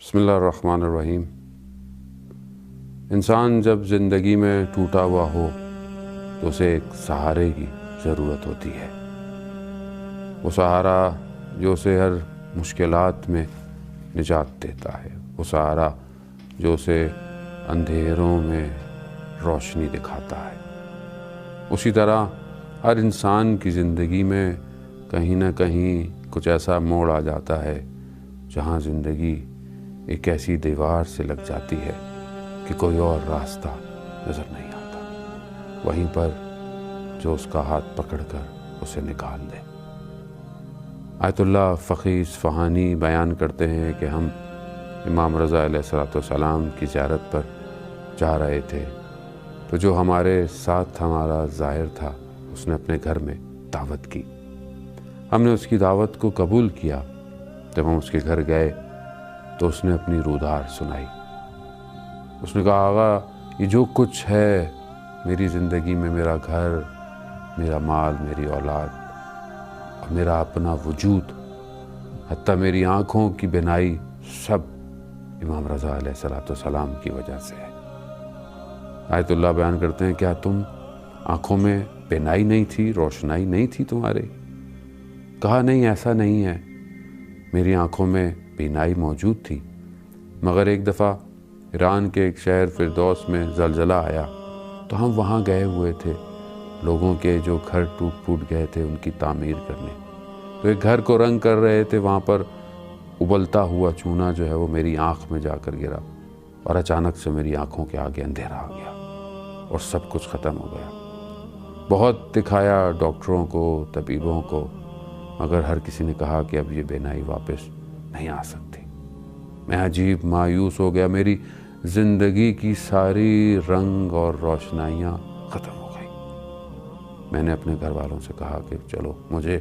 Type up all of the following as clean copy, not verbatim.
بسم اللہ الرحمن الرحیم۔ انسان جب زندگی میں ٹوٹا ہوا ہو تو اسے ایک سہارے کی ضرورت ہوتی ہے۔ وہ سہارا جو اسے ہر مشکلات میں نجات دیتا ہے، وہ سہارا جو اسے اندھیروں میں روشنی دکھاتا ہے۔ اسی طرح ہر انسان کی زندگی میں کہیں نہ کہیں کچھ ایسا موڑ آ جاتا ہے جہاں زندگی ایک ایسی دیوار سے لگ جاتی ہے کہ کوئی اور راستہ نظر نہیں آتا، وہیں پر جو اس کا ہاتھ پکڑ کر اسے نکال دے۔ آیت اللہ فقی اصفہانی بیان کرتے ہیں کہ ہم امام رضا علیہ السلام کی زیارت پر جا رہے تھے تو جو ہمارے ساتھ ہمارا ظاہر تھا اس نے اپنے گھر میں دعوت کی۔ ہم نے اس کی دعوت کو قبول کیا۔ جب ہم اس کے گھر گئے تو اس نے اپنی رودار سنائی۔ اس نے کہا، آغا یہ جو کچھ ہے میری زندگی میں، میرا گھر، میرا مال، میری اولاد اور میرا اپنا وجود، حتیٰ میری آنکھوں کی بینائی، سب امام رضا علیہ السلام کی وجہ سے ہے۔ آیت اللہ بیان کرتے ہیں، کیا تم آنکھوں میں بینائی نہیں تھی، روشنائی نہیں تھی تمہارے؟ کہا نہیں، ایسا نہیں ہے، میری آنکھوں میں بینائی موجود تھی، مگر ایک دفعہ ایران کے ایک شہر فردوس میں زلزلہ آیا تو ہم وہاں گئے ہوئے تھے، لوگوں کے جو گھر ٹوٹ پھوٹ گئے تھے ان کی تعمیر کرنے، تو ایک گھر کو رنگ کر رہے تھے، وہاں پر ابلتا ہوا چونا جو ہے وہ میری آنکھ میں جا کر گرا اور اچانک سے میری آنکھوں کے آگے اندھیرا آ گیا اور سب کچھ ختم ہو گیا۔ بہت دکھایا ڈاکٹروں کو، طبیبوں کو، مگر ہر کسی نے کہا کہ اب یہ بینائی واپس نہیں آ سکتی۔ میں عجیب مایوس ہو گیا، میری زندگی کی ساری رنگ اور روشنائیاں ختم ہو گئی۔ میں نے اپنے گھر والوں سے کہا کہ چلو مجھے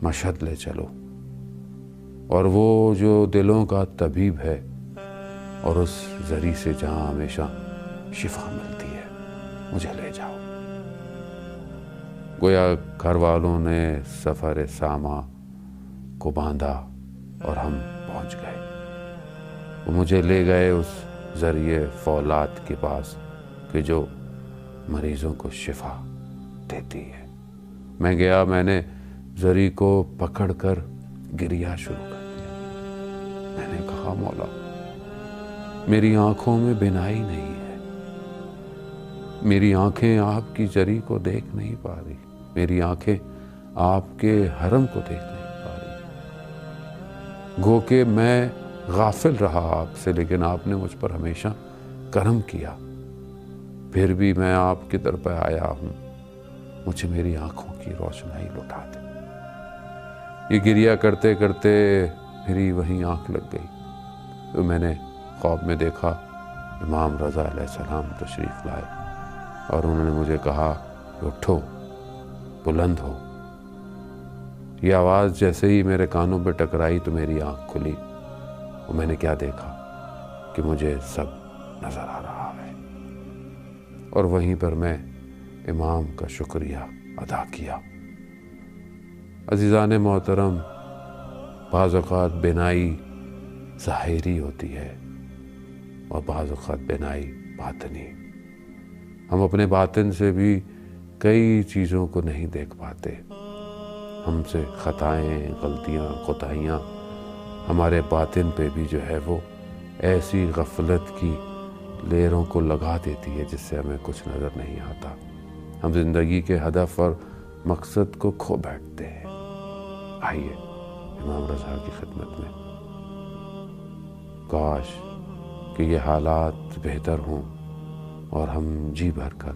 مشہد لے چلو، اور وہ جو دلوں کا طبیب ہے اور اس زری سے جہاں ہمیشہ شفا ملتی ہے، مجھے لے جاؤ۔ گویا گھر والوں نے سفر ساما کو باندھا اور ہم پہنچ گئے۔ وہ مجھے لے گئے اس ذریعے فولاد کے پاس کہ جو مریضوں کو شفا دیتی ہے۔ میں گیا، میں نے ذری کو پکڑ کر گریا شروع کر دیا۔ میں نے کہا، مولا میری آنکھوں میں بینائی نہیں ہے، میری آنکھیں آپ کی ذری کو دیکھ نہیں پا رہی، میری آنکھیں آپ کے حرم کو دیکھ نہیں پا رہی۔ گو کہ میں غافل رہا آپ سے، لیکن آپ نے مجھ پر ہمیشہ کرم کیا، پھر بھی میں آپ کی طرف آیا ہوں، مجھے میری آنکھوں کی روشنائی لوٹا دے۔ یہ گریہ کرتے کرتے میری وہیں آنکھ لگ گئی تو میں نے خواب میں دیکھا امام رضا علیہ السلام تشریف لائے اور انہوں نے مجھے کہا کہ اٹھو، بلند ہو۔ یہ آواز جیسے ہی میرے کانوں پہ ٹکرائی تو میری آنکھ کھلی، اور میں نے کیا دیکھا کہ مجھے سب نظر آ رہا ہے، اور وہیں پر میں امام کا شکریہ ادا کیا۔ عزیزان محترم، بعض اوقات بینائی ظاہری ہوتی ہے اور بعض اوقات بینائی باطنی۔ ہم اپنے باطن سے بھی کئی چیزوں کو نہیں دیکھ پاتے، ہم سے خطائیں، غلطیاں، کوتاہیاں ہمارے باطن پہ بھی جو ہے وہ ایسی غفلت کی لیروں کو لگا دیتی ہے جس سے ہمیں کچھ نظر نہیں آتا۔ ہم زندگی کے ہدف اور مقصد کو کھو بیٹھتے ہیں۔ آئیے امام رضا کی خدمت میں، کاش کہ یہ حالات بہتر ہوں اور ہم جی بھر کر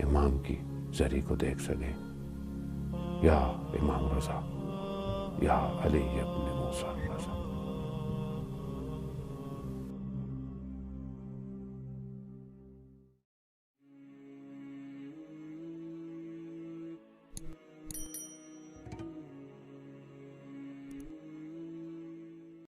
امام کی ذری کو دیکھ سکیں۔ یا امام رضا، یا علی ابن موسیٰ۔